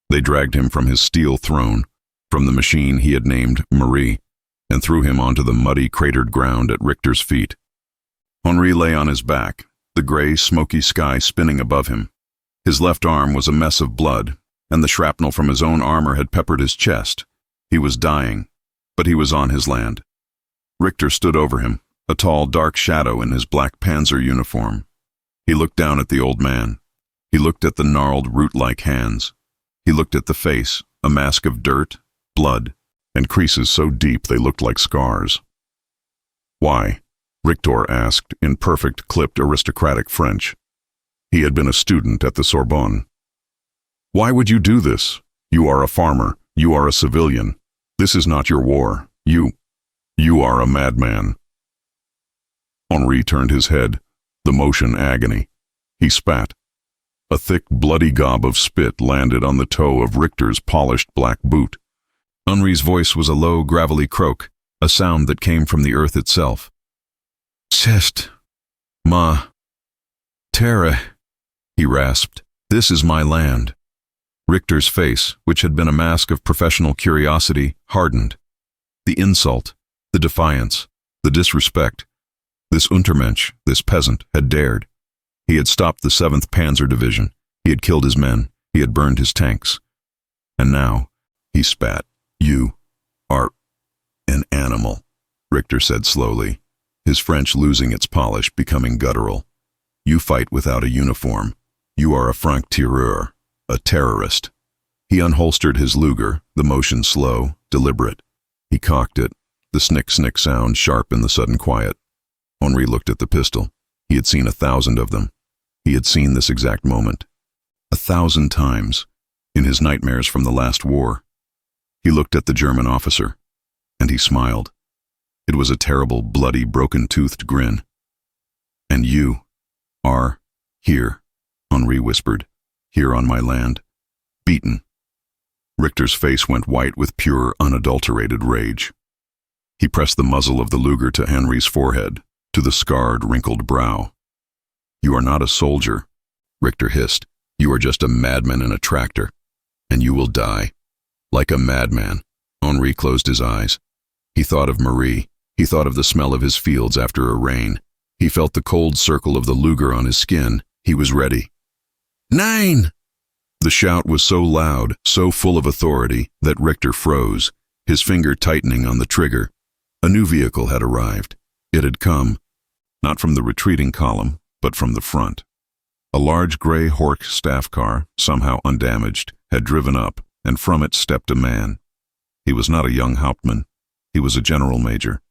They dragged him from his steel throne, from the machine he had named Marie, and threw him onto the muddy, cratered ground at Richter's feet. Henri lay on his back, the gray, smoky sky spinning above him. His left arm was a mess of blood, and the shrapnel from his own armor had peppered his chest. He was dying, but he was on his land. Richter stood over him, a tall, dark shadow in his black panzer uniform. He looked down at the old man. He looked at the gnarled, root-like hands. He looked at the face, a mask of dirt, blood, and creases so deep they looked like scars. Why? Richter asked in perfect, clipped, aristocratic French. He had been a student at the Sorbonne. Why would you do this? You are a farmer. You are a civilian. This is not your war. You are a madman. Henri turned his head, the motion agony. He spat. A thick, bloody gob of spit landed on the toe of Richter's polished black boot. Henri's voice was a low, gravelly croak, a sound that came from the earth itself. C'est ma terre, he rasped. This is my land. Richter's face, which had been a mask of professional curiosity, hardened. The insult, the defiance, the disrespect. This Untermensch, this peasant, had dared. He had stopped the 7th Panzer Division. He had killed his men. He had burned his tanks. And now, he spat. You are an animal, Richter said slowly, his French losing its polish, becoming guttural. You fight without a uniform. You are a franc-tireur, a terrorist. He unholstered his Luger, the motion slow, deliberate. He cocked it, the snick-snick sound sharp in the sudden quiet. Henri looked at the pistol. He had seen 1,000 of them. He had seen this exact moment. 1,000 times, in his nightmares from the last war. He looked at the German officer, and he smiled. It was a terrible, bloody, broken-toothed grin. And you are here, Henri whispered, here on my land, beaten. Richter's face went white with pure, unadulterated rage. He pressed the muzzle of the Luger to Henri's forehead, to the scarred, wrinkled brow. You are not a soldier, Richter hissed. You are just a madman in a tractor, and you will die. Like a madman. Henri closed his eyes. He thought of Marie. He thought of the smell of his fields after a rain. He felt the cold circle of the Luger on his skin. He was ready. Nein! The shout was so loud, so full of authority, that Richter froze, his finger tightening on the trigger. A new vehicle had arrived. It had come, not from the retreating column, but from the front. A large gray Horch staff car, somehow undamaged, had driven up, and from it stepped a man. He was not a young Hauptmann. He was a general major.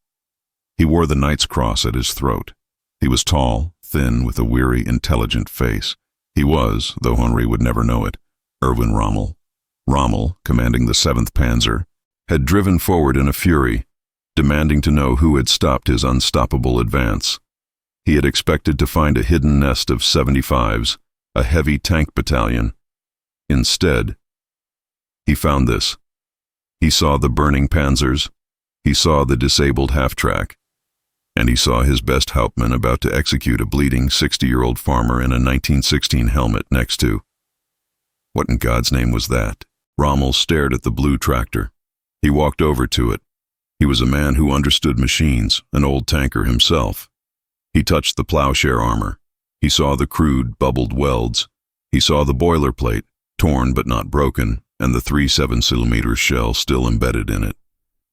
He wore the Knight's Cross at his throat. He was tall, thin, with a weary, intelligent face. He was, though Henri would never know it, Erwin Rommel. Rommel, commanding the 7th Panzer, had driven forward in a fury, demanding to know who had stopped his unstoppable advance. He had expected to find a hidden nest of 75s, a heavy tank battalion. Instead, he found this. He saw the burning panzers, he saw the disabled half-track, and he saw his best Hauptmann about to execute a bleeding 60-year-old farmer in a 1916 helmet next to. What in God's name was that? Rommel stared at the blue tractor. He walked over to it. He was a man who understood machines, an old tanker himself. He touched the plowshare armor. He saw the crude, bubbled welds. He saw the boilerplate, torn but not broken, and the 3 7-centimeter shell still embedded in it.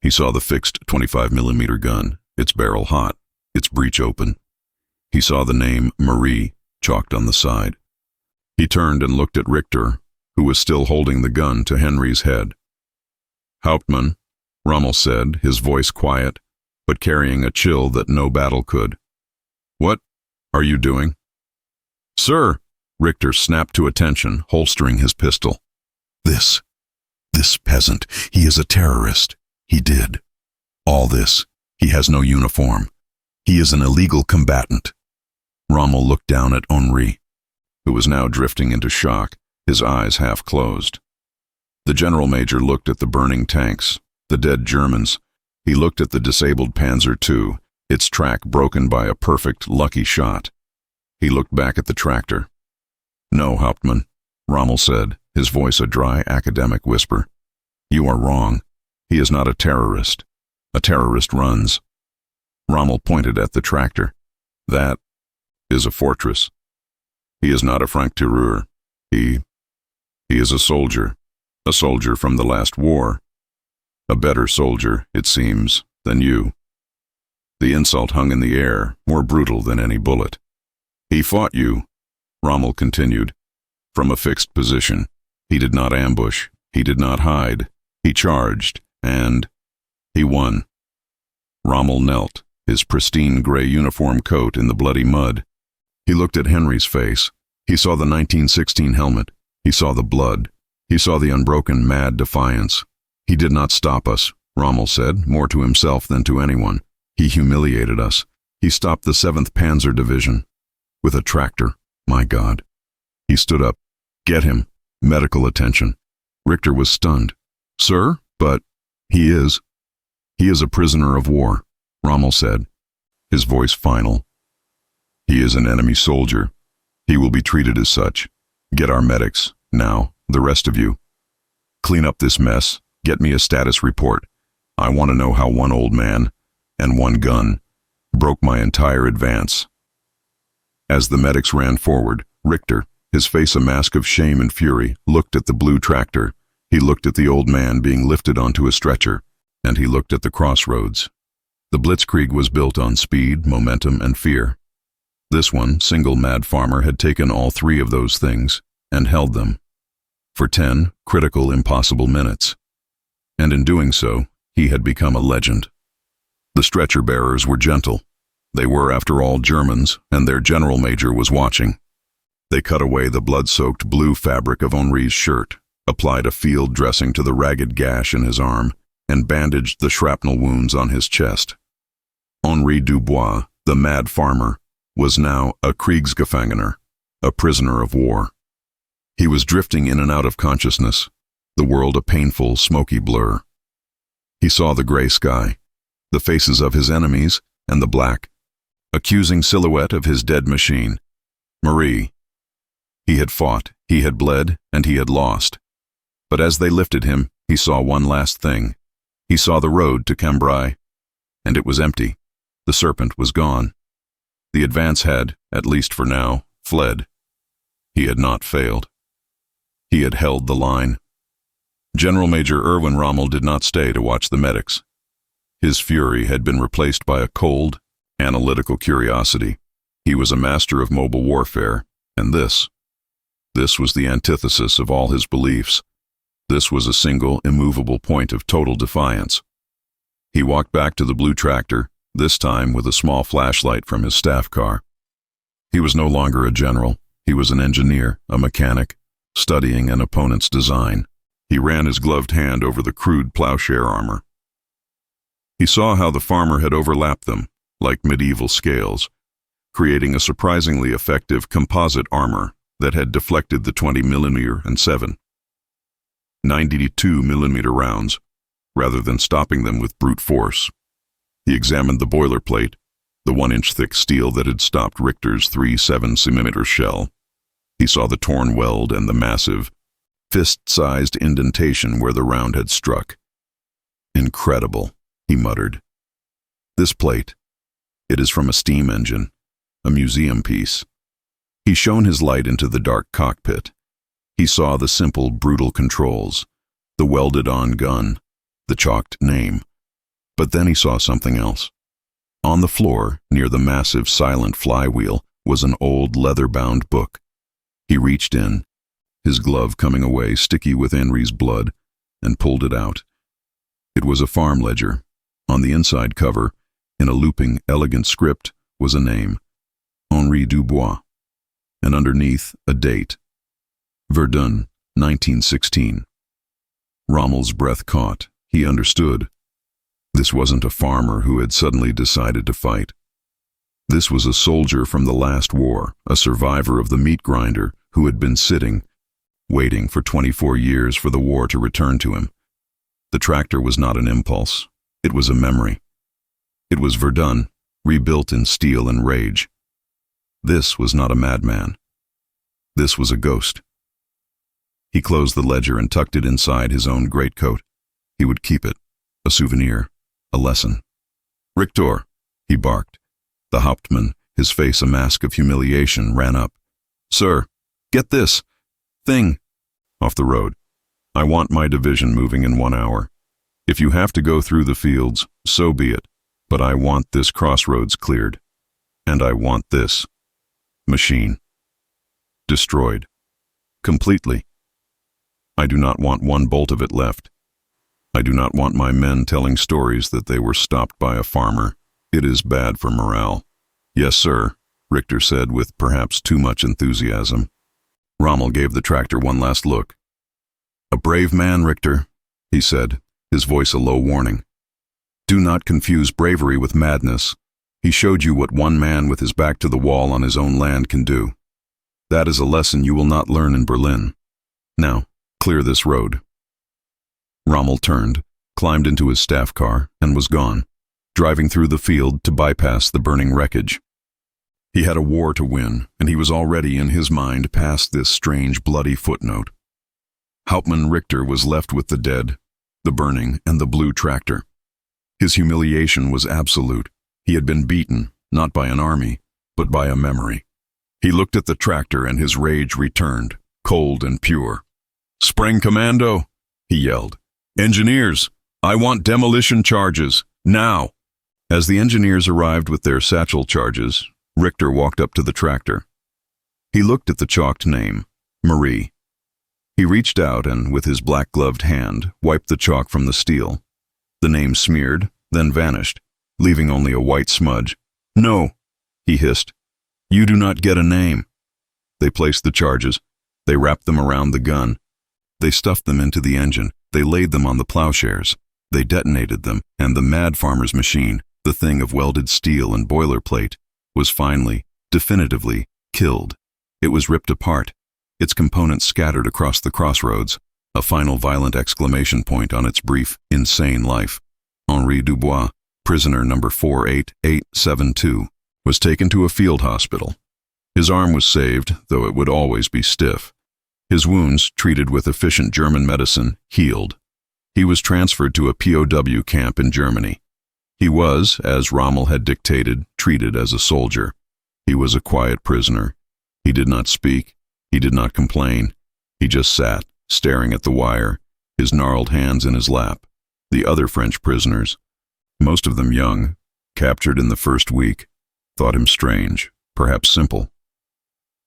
He saw the fixed 25mm gun, its barrel hot, its breech open. He saw the name Marie chalked on the side. He turned and looked at Richter, who was still holding the gun to Henry's head. Hauptmann, Rommel said, his voice quiet, but carrying a chill that no battle could. What are you doing? Sir, Richter snapped to attention, holstering his pistol. This peasant, he is a terrorist. He did. All this. He has no uniform. He is an illegal combatant. Rommel looked down at Henri, who was now drifting into shock, his eyes half closed. The general major looked at the burning tanks, the dead Germans. He looked at the disabled Panzer II, its track broken by a perfect, lucky shot. He looked back at the tractor. No, Hauptmann, Rommel said, his voice a dry academic whisper. You are wrong. He is not a terrorist. A terrorist runs. Rommel pointed at the tractor. That is a fortress. He is not a franc-tireur. He is a soldier from the last war. A better soldier, it seems, than you. The insult hung in the air, more brutal than any bullet. He fought you, Rommel continued, from a fixed position. He did not ambush. He did not hide. He charged, and he won. Rommel knelt, his pristine gray uniform coat in the bloody mud. He looked at Henry's face. He saw the 1916 helmet. He saw the blood. He saw the unbroken, mad defiance. He did not stop us, Rommel said, more to himself than to anyone. He humiliated us. He stopped the 7th Panzer Division. With a tractor, my God. He stood up. Get him. Medical attention. Richter was stunned. Sir, but he is a prisoner of war, Rommel said, his voice final. He is an enemy soldier. He will be treated as such. Get our medics, now, the rest of you. Clean up this mess. Get me a status report. I want to know how one old man, and one gun, broke my entire advance. As the medics ran forward, Richter, his face a mask of shame and fury, looked at the blue tractor. He looked at the old man being lifted onto a stretcher, and he looked at the crossroads. The Blitzkrieg was built on speed, momentum, and fear. This one, single mad farmer, had taken all 3 of those things, and held them, for 10 critical, impossible minutes. And in doing so, he had become a legend. The stretcher bearers were gentle. They were, after all, Germans, and their general major was watching. They cut away the blood-soaked blue fabric of Henri's shirt, applied a field dressing to the ragged gash in his arm, and bandaged the shrapnel wounds on his chest. Henri Dubois, the mad farmer, was now a Kriegsgefangener, a prisoner of war. He was drifting in and out of consciousness, the world a painful, smoky blur. He saw the gray sky, the faces of his enemies, and the black, accusing silhouette of his dead machine. Marie. He had fought, he had bled, and he had lost. But as they lifted him, he saw one last thing. He saw the road to Cambrai, and it was empty. The serpent was gone. The advance had, at least for now, fled. He had not failed. He had held the line. General Major Erwin Rommel did not stay to watch the medics. His fury had been replaced by a cold, analytical curiosity. He was a master of mobile warfare, and this was the antithesis of all his beliefs. This was a single, immovable point of total defiance. He walked back to the blue tractor, this time with a small flashlight from his staff car. He was no longer a general. He was an engineer, a mechanic, studying an opponent's design. He ran his gloved hand over the crude plowshare armor. He saw how the farmer had overlapped them, like medieval scales, creating a surprisingly effective composite armor that had deflected the 20mm and 92mm rounds, rather than stopping them with brute force. He examined the boilerplate, the 1-inch thick steel that had stopped Richter's 3.7mm shell. He saw the torn weld and the massive, fist-sized indentation where the round had struck. "Incredible," he muttered. "This plate, it is from a steam engine, a museum piece." He shone his light into the dark cockpit. He saw the simple, brutal controls, the welded-on gun, the chalked name. But then he saw something else. On the floor, near the massive, silent flywheel, was an old leather-bound book. He reached in, his glove coming away sticky with Henri's blood, and pulled it out. It was a farm ledger. On the inside cover, in a looping, elegant script, was a name, Henri Dubois, and underneath a date, Verdun, 1916. Rommel's breath caught. He understood. This wasn't a farmer who had suddenly decided to fight. This was a soldier from the last war, a survivor of the meat grinder who had been sitting, waiting for 24 years for the war to return to him. The tractor was not an impulse. It was a memory. It was Verdun, rebuilt in steel and rage. This was not a madman. This was a ghost. He closed the ledger and tucked it inside his own greatcoat. He would keep it, a souvenir, a lesson. "Richter," he barked. The Hauptmann, his face a mask of humiliation, ran up. "Sir, get this thing off the road. I want my division moving in 1 hour. If you have to go through the fields, so be it, but I want this crossroads cleared. And I want this machine destroyed. Completely. I do not want one bolt of it left. I do not want my men telling stories that they were stopped by a farmer. It is bad for morale." "Yes, sir," Richter said with perhaps too much enthusiasm. Rommel gave the tractor one last look. "A brave man, Richter," he said, his voice a low warning. "Do not confuse bravery with madness. He showed you what one man with his back to the wall on his own land can do. That is a lesson you will not learn in Berlin. Now, clear this road." Rommel turned, climbed into his staff car, and was gone, driving through the field to bypass the burning wreckage. He had a war to win, and he was already in his mind past this strange, bloody footnote. Hauptmann Richter was left with the dead, the burning, and the blue tractor. His humiliation was absolute. He had been beaten, not by an army, but by a memory. He looked at the tractor and his rage returned, cold and pure. "Spreng Commando!" he yelled. "Engineers, I want demolition charges, now!" As the engineers arrived with their satchel charges, Richter walked up to the tractor. He looked at the chalked name, Marie. He reached out and, with his black-gloved hand, wiped the chalk from the steel. The name smeared, then vanished, leaving only a white smudge. "No," he hissed. "You do not get a name." They placed the charges. They wrapped them around the gun. They stuffed them into the engine. They laid them on the plowshares. They detonated them, and the mad farmer's machine, the thing of welded steel and boilerplate, was finally, definitively, killed. It was ripped apart, its components scattered across the crossroads, a final violent exclamation point on its brief, insane life. Henri Dubois, prisoner number 48872, was taken to a field hospital. His arm was saved, though it would always be stiff. His wounds, treated with efficient German medicine, healed. He was transferred to a POW camp in Germany. He was, as Rommel had dictated, treated as a soldier. He was a quiet prisoner. He did not speak. He did not complain. He just sat, staring at the wire, his gnarled hands in his lap. The other French prisoners, most of them young, captured in the first week, thought him strange, perhaps simple.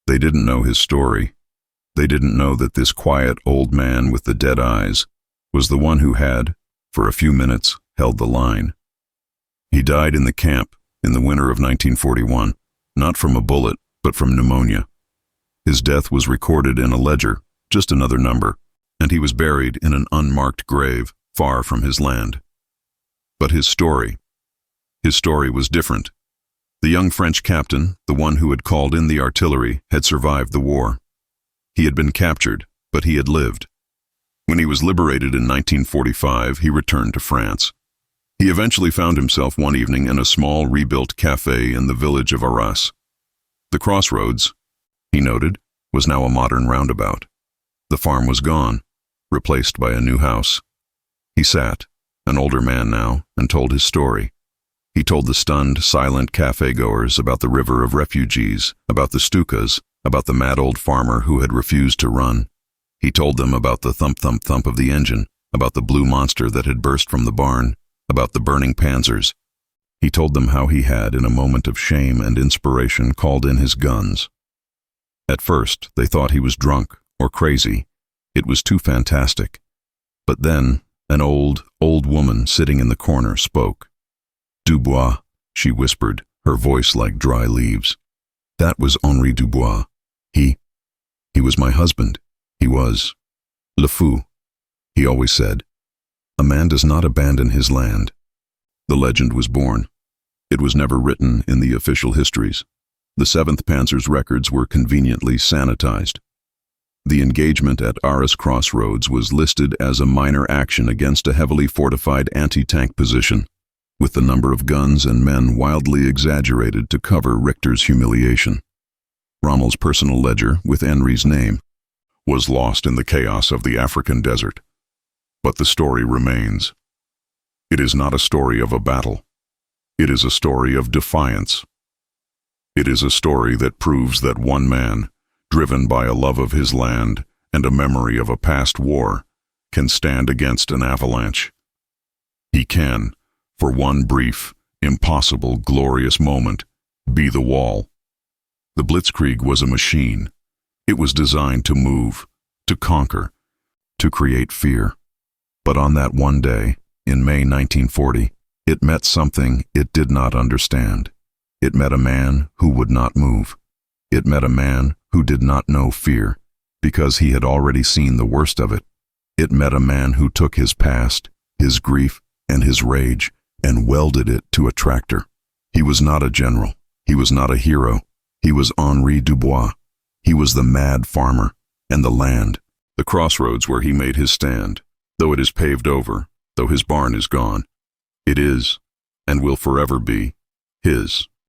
They didn't know his story. They didn't know that this quiet old man with the dead eyes was the one who had, for a few minutes, held the line. He died in the camp in the winter of 1941, not from a bullet, but from pneumonia. His death was recorded in a ledger, just another number, and he was buried in an unmarked grave far from his land. But his story was different. The young French captain, the one who had called in the artillery, had survived the war. He had been captured, but he had lived. When he was liberated in 1945, he returned to France. He eventually found himself one evening in a small rebuilt café in the village of Arras. The crossroads, he noted, was now a modern roundabout. The farm was gone, replaced by a new house. He sat, an older man now, and told his story. He told the stunned, silent café-goers about the river of refugees, about the Stukas, about the mad old farmer who had refused to run. He told them about the thump-thump-thump of the engine, about the blue monster that had burst from the barn, about the burning panzers. He told them how he had, in a moment of shame and inspiration, called in his guns. At first, they thought he was drunk or crazy. It was too fantastic. But then, an old woman sitting in the corner spoke. "Dubois," she whispered, her voice like dry leaves. "That was Henri Dubois. He was my husband. He was le fou. He always said, 'A man does not abandon his land.'" The legend was born. It was never written in the official histories. The 7th Panzer's records were conveniently sanitized. The engagement at Arras Crossroads was listed as a minor action against a heavily fortified anti-tank position, with the number of guns and men wildly exaggerated to cover Richter's humiliation. Rommel's personal ledger, with Henri's name, was lost in the chaos of the African desert. But the story remains. It is not a story of a battle. It is a story of defiance. It is a story that proves that one man, driven by a love of his land and a memory of a past war, can stand against an avalanche. He can, for one brief, impossible, glorious moment, be the wall. The Blitzkrieg was a machine. It was designed to move, to conquer, to create fear. But on that one day, in May 1940, it met something it did not understand. It met a man who would not move. It met a man who did not know fear, because he had already seen the worst of it. It met a man who took his past, his grief, and his rage, and welded it to a tractor. He was not a general. He was not a hero. He was Henri Dubois. He was the mad farmer, and the land, the crossroads where he made his stand, though it is paved over, though his barn is gone. It is, and will forever be, his.